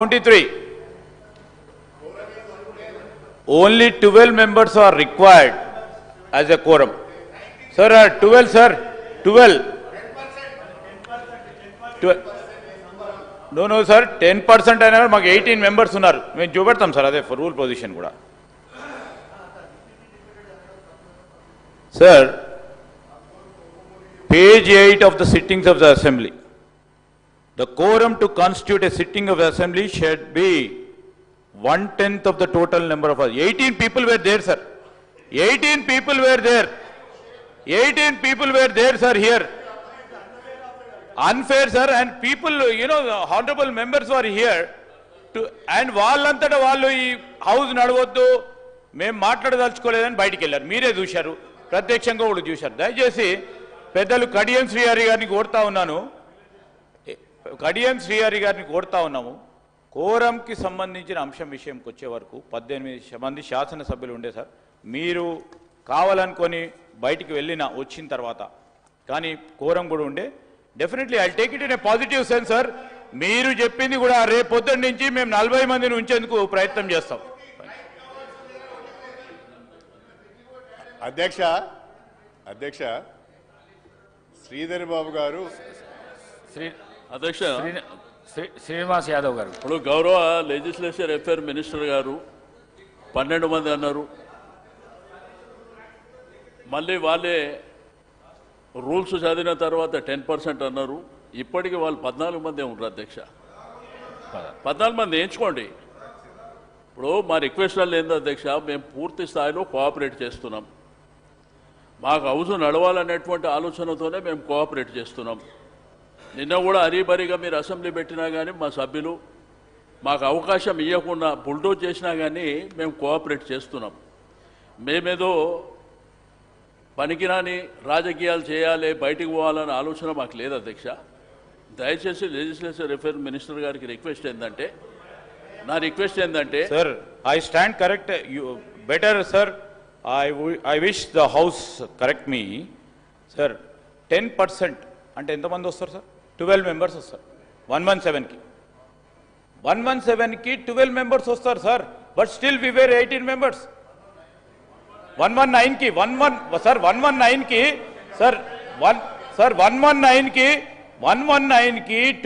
23. Only 12 members are required as a quorum. Sir, 12, sir. 12. No, sir. 10% అయినా మాకు 18 members ఉన్నారు. మేము చూపెడతాం సార్ అదే రూల్ పొజిషన్ కూడా. Sir, page 8 of the sittings of the assembly. The quorum to constitute a sitting of the assembly should be 1/10 of the total number of us. 18 people were there, sir. 18 people were there. 18 people were there, sir, here. Unfair, sir, and people, the honorable members were here to, and వాళ్ళంతటా వాళ్ళు ఈ house నడవద్దు మేము మాట్లాడదలుచుకోలేదని బయటికి వెళ్ళారు. మీరే చూశారు, ప్రత్యక్షంగా కూడా చూశారు. దయచేసి పెద్దలు కడియం శ్రీహరి గారిని కోరుతా ఉన్నాను, కోరంకి సంబంధించిన అంశం విషయంకి వచ్చే వరకు 18 మంది శాసనసభ్యులు ఉండే సార్. మీరు కావాలనుకొని బయటికి వచ్చిన తర్వాత కానీ కోరం కూడా ఉండే. Definitely I take it in a positive sense sir. మీరు చెప్పింది కూడా రేపు పొద్దున్న నుంచి మేము 40 మందిని ఉంచేందుకు ప్రయత్నం చేస్తాం. అధ్యక్ష శ్రీధర్ బాబు గారు, అధ్యక్ష శ్రీనివాస్ యాదవ్ గారు, ఇప్పుడు గౌరవ లెజిస్లేచర్ అఫేర్ మినిస్టర్ గారు 12 మంది అన్నారు. మళ్ళీ వాళ్ళే రూల్స్ చదివిన తర్వాత 10% అన్నారు. ఇప్పటికీ వాళ్ళు 14 మంది ఉంటారు అధ్యక్ష. 14 మంది ఎంచుకోండి. ఇప్పుడు మా రిక్వెస్ట్లో ఏందో అధ్యక్ష, మేము పూర్తి స్థాయిలో కోఆపరేట్ చేస్తున్నాం. మాకు హౌస్ నడవాలనేటువంటి ఆలోచనతోనే మేము కోఆపరేట్ చేస్తున్నాం. నిన్న కూడా హరీబరీగా మీరు అసెంబ్లీ పెట్టినా కానీ మా సభ్యులు మాకు అవకాశం ఇవ్వకుండా బుల్డోజ్ చేసినా కానీ మేము కోఆపరేట్ చేస్తున్నాం. మేమేదో పనికిరాని రాజకీయాలు చేయాలి, బయటికి పోవాలనే ఆలోచన మాకు లేదు అధ్యక్ష. దయచేసి లెజిస్లేచర్ అఫేర్ మినిస్టర్ గారికి నా రిక్వెస్ట్ ఏంటంటే sir, I stand correct. Better sir, I wish the house correct me sir. 10% అంటే ఎంతమంది వస్తారు సార్? 12 మెంబర్స్ వస్తారు 117కి. 117కి 12 మెంబర్స్ వస్తారు sir. But still we were 18 members. 119కి సార్ 119కి సార్ 119కి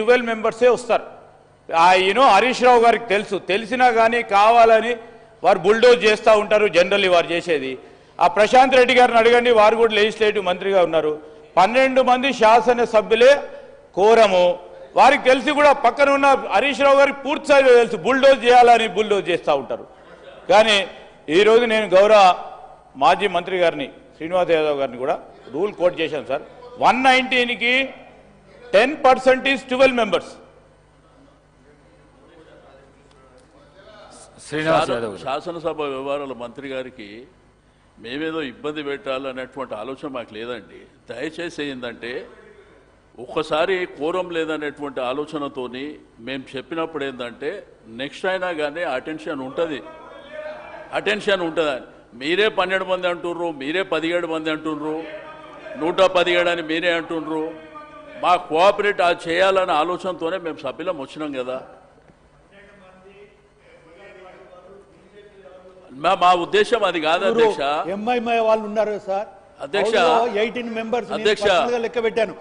12 మెంబర్సే వస్తారు. హరీష్ రావు గారికి తెలిసినా కానీ కావాలని వారు బుల్డోజ్ చేస్తూ ఉంటారు. జనరల్లీ వారు చేసేది. ఆ ప్రశాంత్ రెడ్డి గారిని అడగండి, వారు కూడా లెజిస్లేటివ్ మంత్రిగా ఉన్నారు. 12 మంది శాసనసభ్యులే కోరము. వారికి తెలిసి కూడా పక్కన ఉన్న హరీష్ రావు గారికి పూర్తి స్థాయిలో తెలుసు బుల్డోజ్ చేయాలని బుల్డోజ్ చేస్తూ ఉంటారు. కానీ ఈరోజు నేను గౌరవ మాజీ మంత్రి గారిని శ్రీనివాస్ యాదవ్ గారిని కూడా రూల్ కోట్ చేశాను సార్. 119కి 10% is 12 members. శాసనసభ వ్యవహారాల మంత్రి గారికి మేమేదో ఇబ్బంది పెట్టాలనేటువంటి ఆలోచన మాకు లేదండి. దయచేసి ఏంటంటే ఒక్కసారి కోరం లేదనేటువంటి ఆలోచనతోని మేము చెప్పినప్పుడు ఏంటంటే నెక్స్ట్ అయినా కానీ అటెన్షన్ ఉంటుంది. మీరే 12 మంది అంటుర్రు, మీరే 17 మంది అంటుర్రు, 117 అని మీరే అంటుర్రు. మా కోఆపరేట్ చేయాలనే ఆలోచనతోనే మేము సభ్యులం వచ్చినాం కదా. మా ఉద్దేశం అది కాదు అధ్యక్ష. ఎంఐఎంఐ వాళ్ళు ఉన్నారు సార్. అధ్యక్ష 18 మెంబర్స్ అధ్యక్ష లెక్క పెట్టాను.